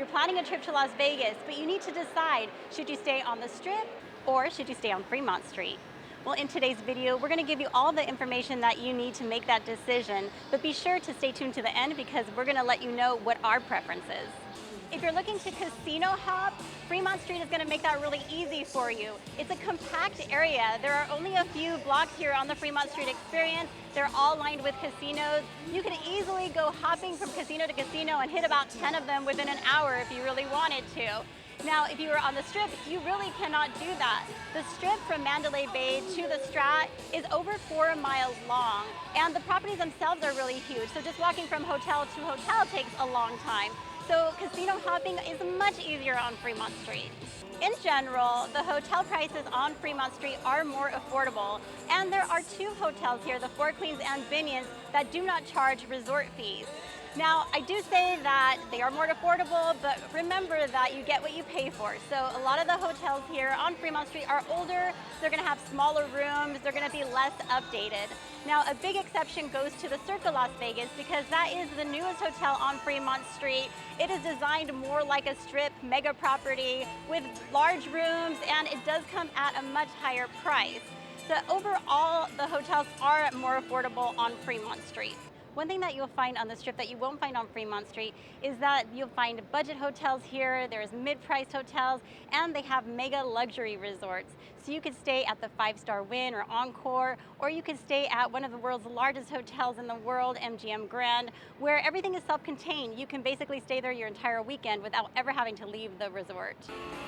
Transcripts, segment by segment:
You're planning a trip to Las Vegas, but you need to decide, should you stay on the Strip or should you stay on Fremont Street? Well, in today's video, we're going to give you all the information that you need to make that decision, but be sure to stay tuned to the end because we're going to let you know what our preference is. If you're looking to casino hop, Fremont Street is going to make that really easy for you. It's a compact area. There are only a few blocks here on the Fremont Street experience. They're all lined with casinos. You can easily go hopping from casino to casino and hit about 10 of them within an hour if you really wanted to. Now, if you were on the Strip, you really cannot do that. The Strip from Mandalay Bay to the Strat is over 4 miles long, and the properties themselves are really huge. So just walking from hotel to hotel takes a long time. So casino hopping is much easier on Fremont Street. In general, the hotel prices on Fremont Street are more affordable, and there are 2 hotels here, the Four Queens and Binions, that do not charge resort fees. Now, I do say that they are more affordable, but remember that you get what you pay for. So a lot of the hotels here on Fremont Street are older, they're gonna have smaller rooms, they're gonna be less updated. Now, a big exception goes to the Circa Las Vegas because that is the newest hotel on Fremont Street. It is designed more like a Strip mega property with large rooms, and it does come at a much higher price. So overall, the hotels are more affordable on Fremont Street. One thing that you'll find on the Strip that you won't find on Fremont Street is that you'll find budget hotels here, there's mid-priced hotels, and they have mega luxury resorts. So you could stay at the 5-star Wynn or Encore, or you could stay at one of the world's largest hotels in the world, MGM Grand, where everything is self-contained. You can basically stay there your entire weekend without ever having to leave the resort.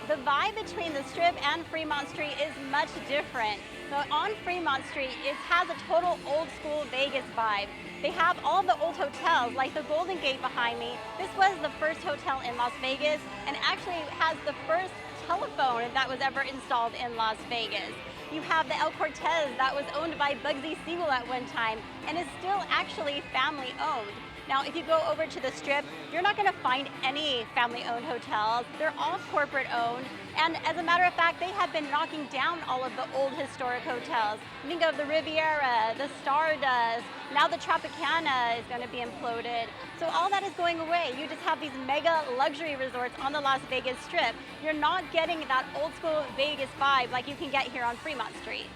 The vibe between the Strip and Fremont Street is much different. So on Fremont Street, it has a total old school Vegas vibe. They have all the old hotels, like the Golden Gate behind me. This was the first hotel in Las Vegas, and actually has the first telephone that was ever installed in Las Vegas. You have the El Cortez that was owned by Bugsy Siegel at one time, and is still actually family owned. Now, if you go over to the Strip, you're not going to find any family-owned hotels. They're all corporate-owned, and as a matter of fact, they have been knocking down all of the old historic hotels. Think of the Riviera, the Stardust, now the Tropicana is going to be imploded. So all that is going away. You just have these mega luxury resorts on the Las Vegas Strip. You're not getting that old-school Vegas vibe like you can get here on Fremont Street.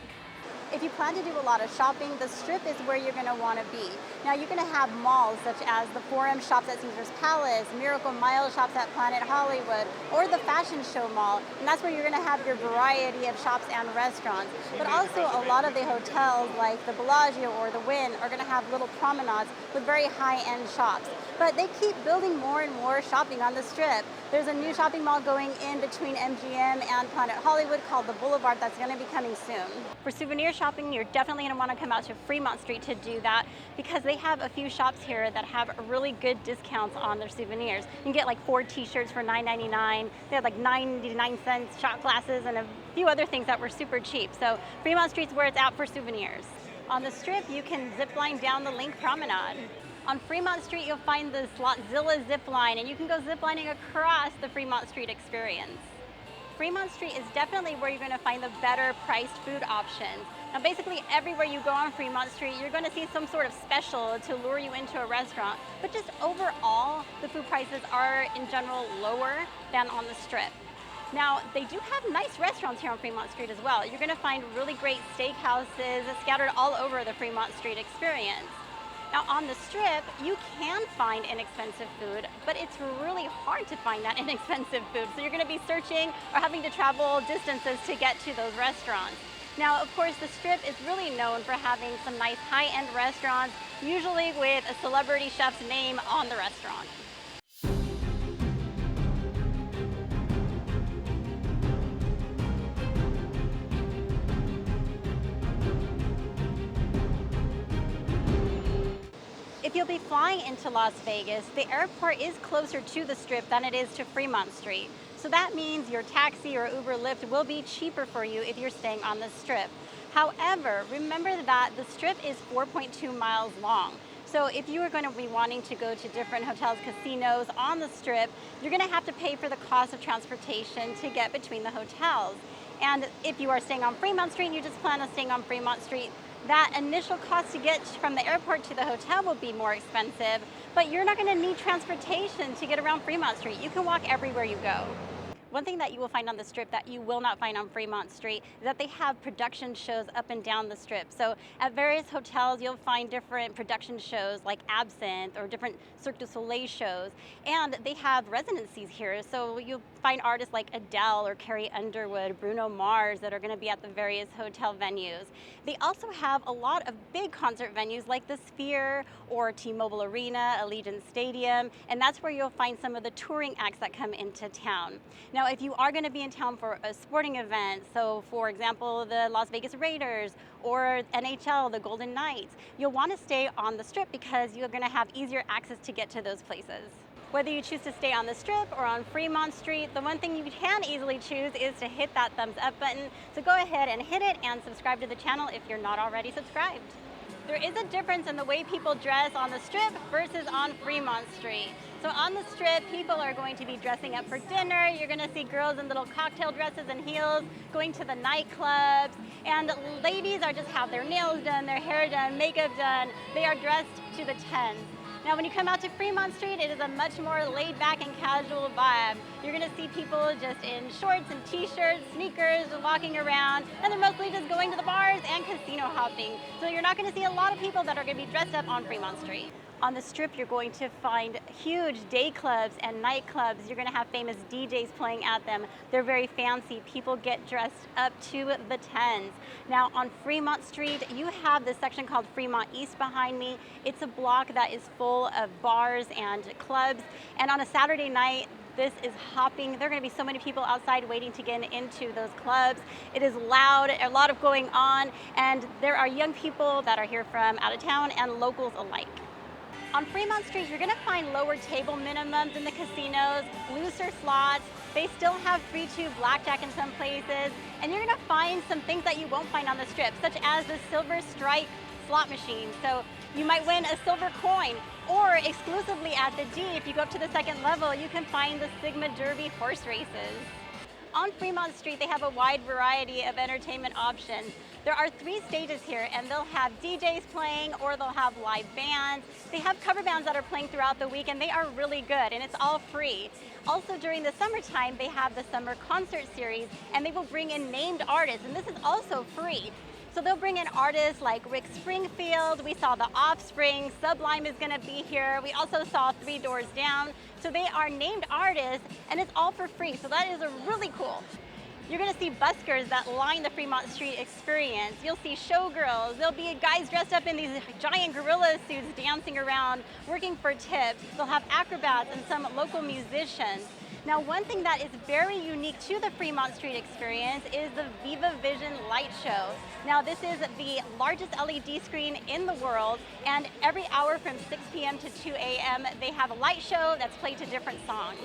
If you plan to do a lot of shopping, the Strip is where you're going to want to be. Now, you're going to have malls such as the Forum shops at Caesar's Palace, Miracle Mile shops at Planet Hollywood, or the Fashion Show Mall, and that's where you're going to have your variety of shops and restaurants. But also, a lot of the hotels like the Bellagio or the Wynn are going to have little promenades with very high-end shops. But they keep building more and more shopping on the Strip. There's a new shopping mall going in between MGM and Planet Hollywood called the Boulevard that's going to be coming soon. For souvenir shopping, you're definitely going to want to come out to Fremont Street to do that because they have a few shops here that have really good discounts on their souvenirs. You can get like 4 t-shirts for $9.99. They have like 99-cent shot glasses and a few other things that were super cheap. So Fremont Street's where it's at for souvenirs. On the Strip, you can zip line down the Link Promenade. On Fremont Street, you'll find the Slotzilla zip line, and you can go zip lining across the Fremont Street experience. Fremont Street is definitely where you're going to find the better priced food options. Now, basically everywhere you go on Fremont Street, you're going to see some sort of special to lure you into a restaurant. But just overall, the food prices are in general lower than on the Strip. Now, they do have nice restaurants here on Fremont Street as well. You're going to find really great steakhouses scattered all over the Fremont Street experience. Now, on the Strip, you can find inexpensive food, but it's really hard to find that inexpensive food. So you're going to be searching or having to travel distances to get to those restaurants. Now, of course, the Strip is really known for having some nice high-end restaurants, usually with a celebrity chef's name on the restaurant. If you'll be flying into Las Vegas, the airport is closer to the Strip than it is to Fremont Street. So that means your taxi or Uber Lyft will be cheaper for you if you're staying on the Strip. However, remember that the Strip is 4.2 miles long. So if you are going to be wanting to go to different hotels, casinos on the Strip, you're going to have to pay for the cost of transportation to get between the hotels. And if you are staying on Fremont Street and you just plan on staying on Fremont Street, That initial cost to get from the airport to the hotel will be more expensive, but you're not going to need transportation to get around Fremont Street. You can walk everywhere you go. One thing that you will find on the Strip that you will not find on Fremont Street is that they have production shows up and down the Strip. So at various hotels, you'll find different production shows like Absinthe or different Cirque du Soleil shows. And they have residencies here. So you'll find artists like Adele or Carrie Underwood, Bruno Mars that are going to be at the various hotel venues. They also have a lot of big concert venues like the Sphere or T-Mobile Arena, Allegiant Stadium, and that's where you'll find some of the touring acts that come into town. Now, if you are going to be in town for a sporting event, so for example, the Las Vegas Raiders or NHL, the Golden Knights, you'll want to stay on the Strip because you're going to have easier access to get to those places. Whether you choose to stay on the Strip or on Fremont Street, the one thing you can easily choose is to hit that thumbs up button. So go ahead and hit it and subscribe to the channel if you're not already subscribed. There is a difference in the way people dress on the Strip versus on Fremont Street. So on the Strip, people are going to be dressing up for dinner. You're going to see girls in little cocktail dresses and heels going to the nightclubs. And ladies are just have their nails done, their hair done, makeup done. They are dressed to the tens. Now, when you come out to Fremont Street, it is a much more laid back and casual vibe. You're going to see people just in shorts and t-shirts, sneakers, walking around, and they're mostly just going to the bars and casino hopping. So you're not going to see a lot of people that are going to be dressed up on Fremont Street. On the Strip, you're going to find huge day clubs and nightclubs. You're going to have famous DJs playing at them. They're very fancy. People get dressed up to the tens. Now, on Fremont Street, you have this section called Fremont East behind me. It's a block that is full of bars and clubs. And on a Saturday night, this is hopping. There are going to be so many people outside waiting to get into those clubs. It is loud, a lot of going on, and there are young people that are here from out of town and locals alike. On Fremont Street, you're going to find lower table minimums in the casinos, looser slots. They still have 3-2 blackjack in some places, and you're going to find some things that you won't find on the Strip, such as the Silver Strike slot machine. So you might win a silver coin, or exclusively at the D, if you go up to the second level, you can find the Sigma Derby horse races. On Fremont Street, they have a wide variety of entertainment options. There are 3 stages here, and they'll have DJs playing or they'll have live bands. They have cover bands that are playing throughout the week, and they are really good, and it's all free. Also, during the summertime, they have the Summer Concert Series, and they will bring in named artists, and this is also free. So they'll bring in artists like Rick Springfield. We saw The Offspring. Sublime is going to be here. We also saw 3 Doors Down. So they are named artists, and it's all for free. So that is really cool. You're going to see buskers that line the Fremont Street experience. You'll see showgirls. There'll be guys dressed up in these giant gorilla suits dancing around, working for tips. They'll have acrobats and some local musicians. Now, one thing that is very unique to the Fremont Street experience is the Viva Vision light show. Now, this is the largest LED screen in the world, and every hour from 6 p.m. to 2 a.m., they have a light show that's played to different songs.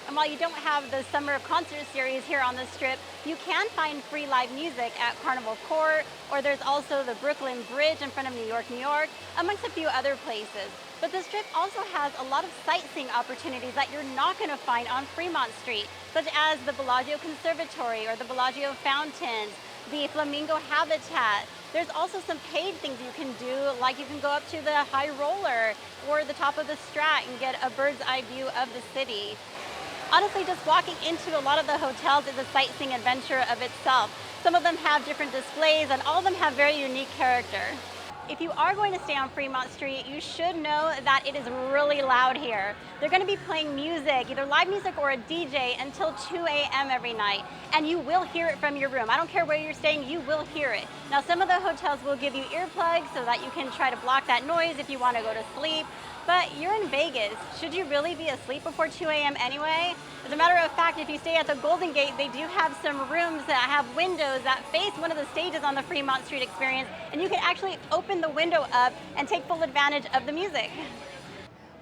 And while you don't have the Summer Concert Series here on the Strip, you can find free live music at Carnival Court, or there's also the Brooklyn Bridge in front of New York, amongst a few other places. But the Strip also has a lot of sightseeing opportunities that you're not going to find on Fremont Street, such as the Bellagio Conservatory or the Bellagio Fountains, the Flamingo Habitat. There's also some paid things you can do, like you can go up to the High Roller or the top of the Strat and get a bird's eye view of the city. Honestly, just walking into a lot of the hotels is a sightseeing adventure of itself. Some of them have different displays, and all of them have very unique character. If you are going to stay on Fremont Street, you should know that it is really loud here. They're going to be playing music, either live music or a DJ, until 2 a.m. every night, and you will hear it from your room. I don't care where you're staying, you will hear it. Now, some of the hotels will give you earplugs so that you can try to block that noise if you want to go to sleep. But you're in Vegas. Should you really be asleep before 2 a.m. anyway? As a matter of fact, if you stay at the Golden Gate, they do have some rooms that have windows that face one of the stages on the Fremont Street experience, and you can actually open the window up and take full advantage of the music.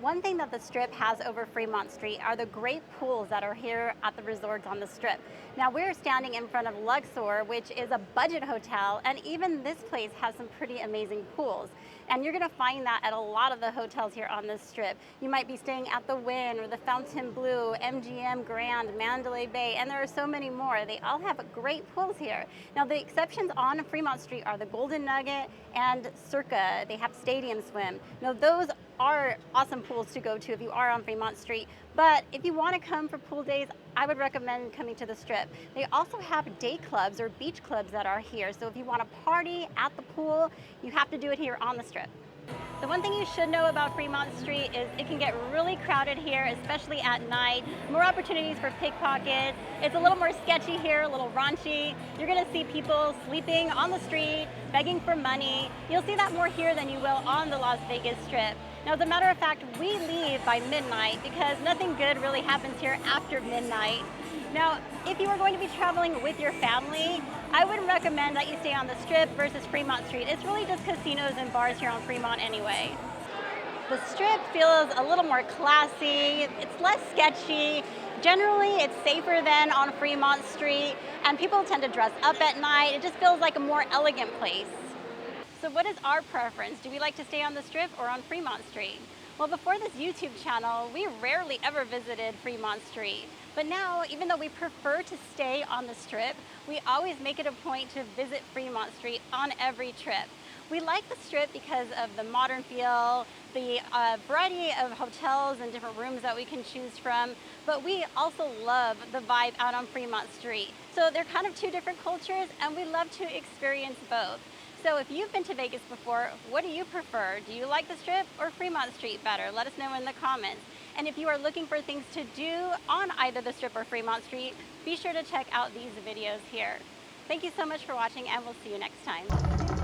One thing that the Strip has over Fremont Street are the great pools that are here at the resorts on the Strip. Now we're standing in front of Luxor, which is a budget hotel, and even this place has some pretty amazing pools. And you're gonna find that at a lot of the hotels here on the Strip. You might be staying at the Wynn or the Fontainebleau, MGM Grand, Mandalay Bay, and there are so many more. They all have great pools here. Now the exceptions on Fremont Street are the Golden Nugget and Circa. They have Stadium Swim. Now those are awesome pools to go to if you are on Fremont Street. But if you want to come for pool days, I would recommend coming to the Strip. They also have day clubs or beach clubs that are here. So if you want to party at the pool, you have to do it here on the Strip. The one thing you should know about Fremont Street is it can get really crowded here, especially at night. More opportunities for pickpockets. It's a little more sketchy here, a little raunchy. You're gonna see people sleeping on the street, begging for money. You'll see that more here than you will on the Las Vegas Strip. Now, as a matter of fact, we leave by midnight because nothing good really happens here after midnight. Now, if you are going to be traveling with your family, I would recommend that you stay on the Strip versus Fremont Street. It's really just casinos and bars here on Fremont anyway. The Strip feels a little more classy, it's less sketchy. Generally, it's safer than on Fremont Street, and people tend to dress up at night. It just feels like a more elegant place. So what is our preference? Do we like to stay on the Strip or on Fremont Street? Well, before this YouTube channel, we rarely ever visited Fremont Street. But now, even though we prefer to stay on the Strip, we always make it a point to visit Fremont Street on every trip. We like the Strip because of the modern feel, the variety of hotels and different rooms that we can choose from, but we also love the vibe out on Fremont Street. So they're kind of two different cultures, and we love to experience both. So if you've been to Vegas before, what do you prefer? Do you like the Strip or Fremont Street better? Let us know in the comments. And if you are looking for things to do on either the Strip or Fremont Street, be sure to check out these videos here. Thank you so much for watching, and we'll see you next time.